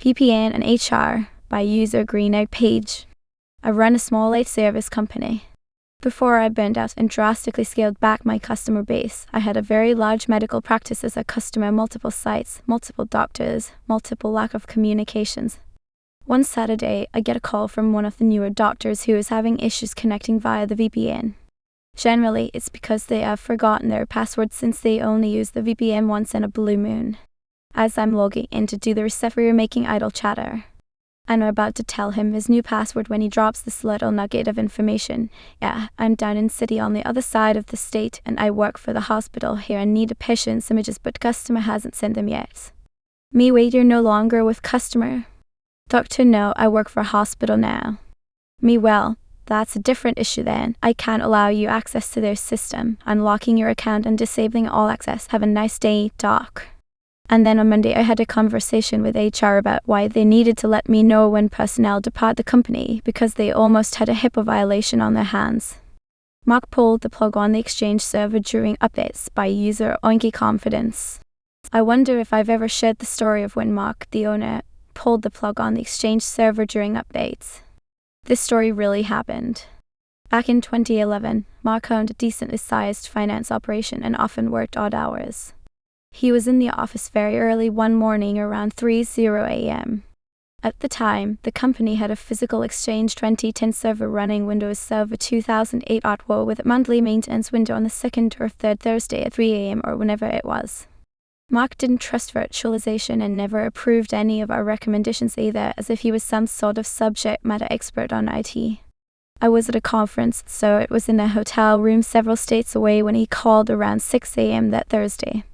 VPN and HR by user Green Egg Page. I run a small IT service company. Before I burned out and drastically scaled back my customer base, I had a very large medical practice as a customer, multiple sites, multiple doctors, multiple lack of communications. One Saturday, I get a call from one of the newer doctors who is having issues connecting via the VPN. Generally, it's because they have forgotten their password since they only use the VPN once in a blue moon. As I'm logging in to do the receiver, making idle chatter. I'm about to tell him his new password when he drops this little nugget of information. Yeah, I'm down in city on the other side of the state and I work for the hospital here and need a patient's images, but customer hasn't sent them yet. Me, wait, you're no longer with customer. Doctor, no, I work for a hospital now. Me, well, that's a different issue then. I can't allow you access to their system. Unlocking your account and disabling all access. Have a nice day, doc. And then on Monday I had a conversation with HR about why they needed to let me know when personnel depart the company because they almost had a HIPAA violation on their hands. Mark pulled the plug on the Exchange server during updates by user Oinky Confidence. I wonder if I've ever shared the story of when Mark, the owner, pulled the plug on the Exchange server during updates. This story really happened. Back in 2011, Mark owned a decently sized finance operation and often worked odd hours. He was in the office very early one morning around 3:00 a.m. At the time, the company had a physical Exchange 2010 server running Windows Server 2008 .wo with a monthly maintenance window on the second or third Thursday at 3 a.m. or whenever it was. Mark didn't trust virtualization and never approved any of our recommendations either, as if he was some sort of subject matter expert on IT. I was at a conference, so it was in a hotel room several states away when he called around 6 a.m. that Thursday.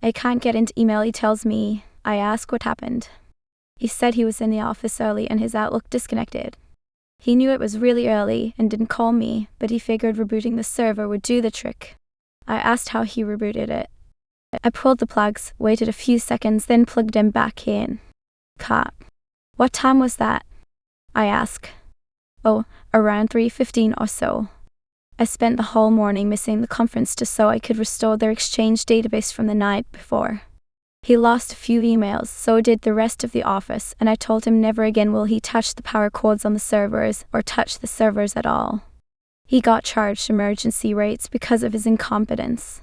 I can't get into email, he tells me. I ask what happened. He said he was in the office early and his Outlook disconnected. He knew it was really early and didn't call me, but he figured rebooting the server would do the trick. I asked how he rebooted it. I pulled the plugs, waited a few seconds, then plugged them back in. Cut. What time was that? I ask. Oh, around 3:15 or so. I spent the whole morning missing the conference just so I could restore their Exchange database from the night before. He lost a few emails, so did the rest of the office, and I told him never again will he touch the power cords on the servers or touch the servers at all. He got charged emergency rates because of his incompetence.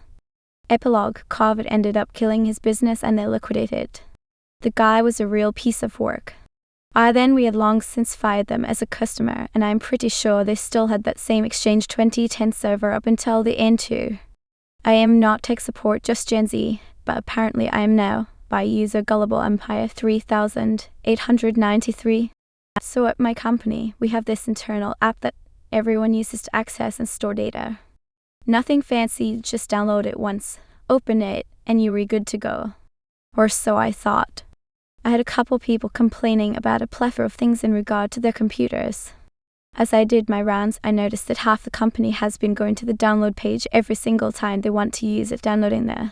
Epilogue: COVID ended up killing his business and they liquidated. The guy was a real piece of work. We had long since fired them as a customer, and I'm pretty sure they still had that same Exchange 2010 server up until the end too. I am not tech support, just Gen Z, but apparently I am now, by user Gullible Empire 3893. So at my company, we have this internal app that everyone uses to access and store data. Nothing fancy, just download it once, open it, and you were good to go. Or so I thought. I had a couple people complaining about a plethora of things in regard to their computers. As I did my rounds, I noticed that half the company has been going to the download page every single time they want to use it, downloading the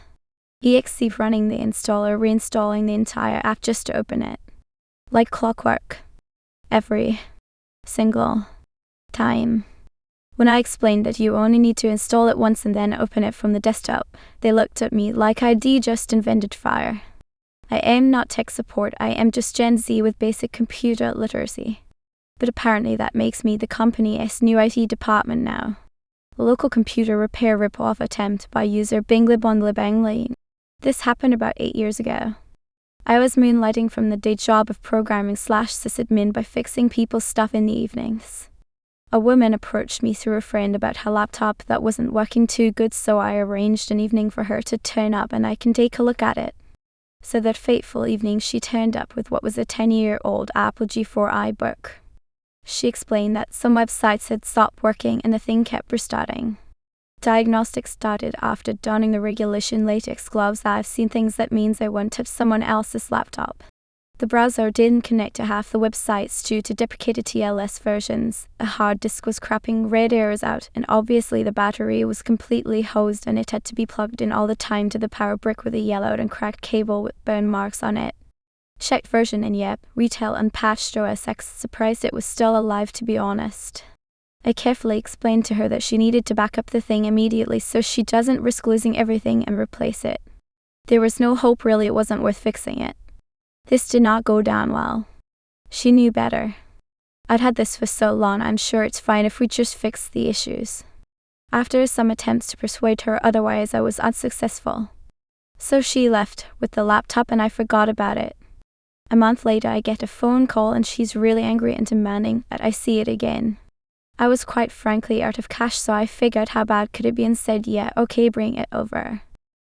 exe, running the installer, reinstalling the entire app just to open it. Like clockwork. Every single time. When I explained that you only need to install it once and then open it from the desktop, they looked at me like I'd just invented fire. I am not tech support, I am just Gen Z with basic computer literacy. But apparently that makes me the company's new IT department now. A local computer repair rip-off attempt by user Binglibonglibangli. This happened about 8 years ago. I was moonlighting from the day job of programming/sysadmin by fixing people's stuff in the evenings. A woman approached me through a friend about her laptop that wasn't working too good, so I arranged an evening for her to turn up and I can take a look at it. So that fateful evening she turned up with what was a 10-year-old Apple G4 iBook. She explained that some websites had stopped working and the thing kept restarting. Diagnostics started after donning the regulation latex gloves. I've seen things that means I won't touch someone else's laptop. The browser didn't connect to half the websites due to deprecated TLS versions, a hard disk was crapping, red arrows out, and obviously the battery was completely hosed and it had to be plugged in all the time to the power brick with a yellowed and cracked cable with burn marks on it. Checked version and yep, retail unpatched OS X, surprised it was still alive to be honest. I carefully explained to her that she needed to back up the thing immediately so she doesn't risk losing everything and replace it. There was no hope really, it wasn't worth fixing it. This did not go down well. She knew better. I'd had this for so long, I'm sure it's fine if we just fix the issues. After some attempts to persuade her otherwise, I was unsuccessful. So she left with the laptop and I forgot about it. A month later, I get a phone call and she's really angry and demanding that I see it again. I was quite frankly out of cash, so I figured how bad could it be and said, yeah, okay, bring it over.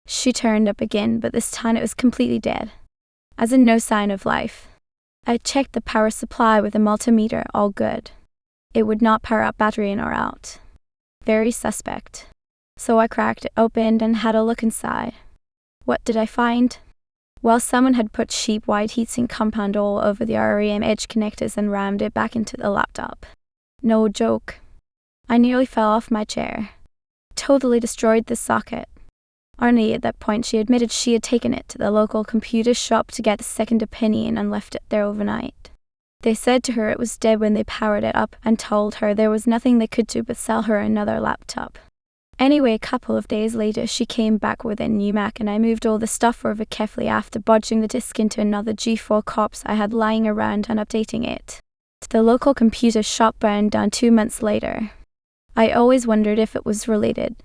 She turned up again, but this time it was completely dead. As in no sign of life. I checked the power supply with a multimeter, all good. It would not power up, battery in or out. Very suspect. So I cracked it open and had a look inside. What did I find? Well, someone had put cheap white heatsink compound all over the RAM edge connectors and rammed it back into the laptop. No joke. I nearly fell off my chair. Totally destroyed the socket. Only at that point she admitted she had taken it to the local computer shop to get a second opinion and left it there overnight. They said to her it was dead when they powered it up and told her there was nothing they could do but sell her another laptop. Anyway, a couple of days later she came back with a new Mac and I moved all the stuff over carefully after bodging the disk into another G4 corpse I had lying around and updating it. The local computer shop burned down 2 months later. I always wondered if it was related.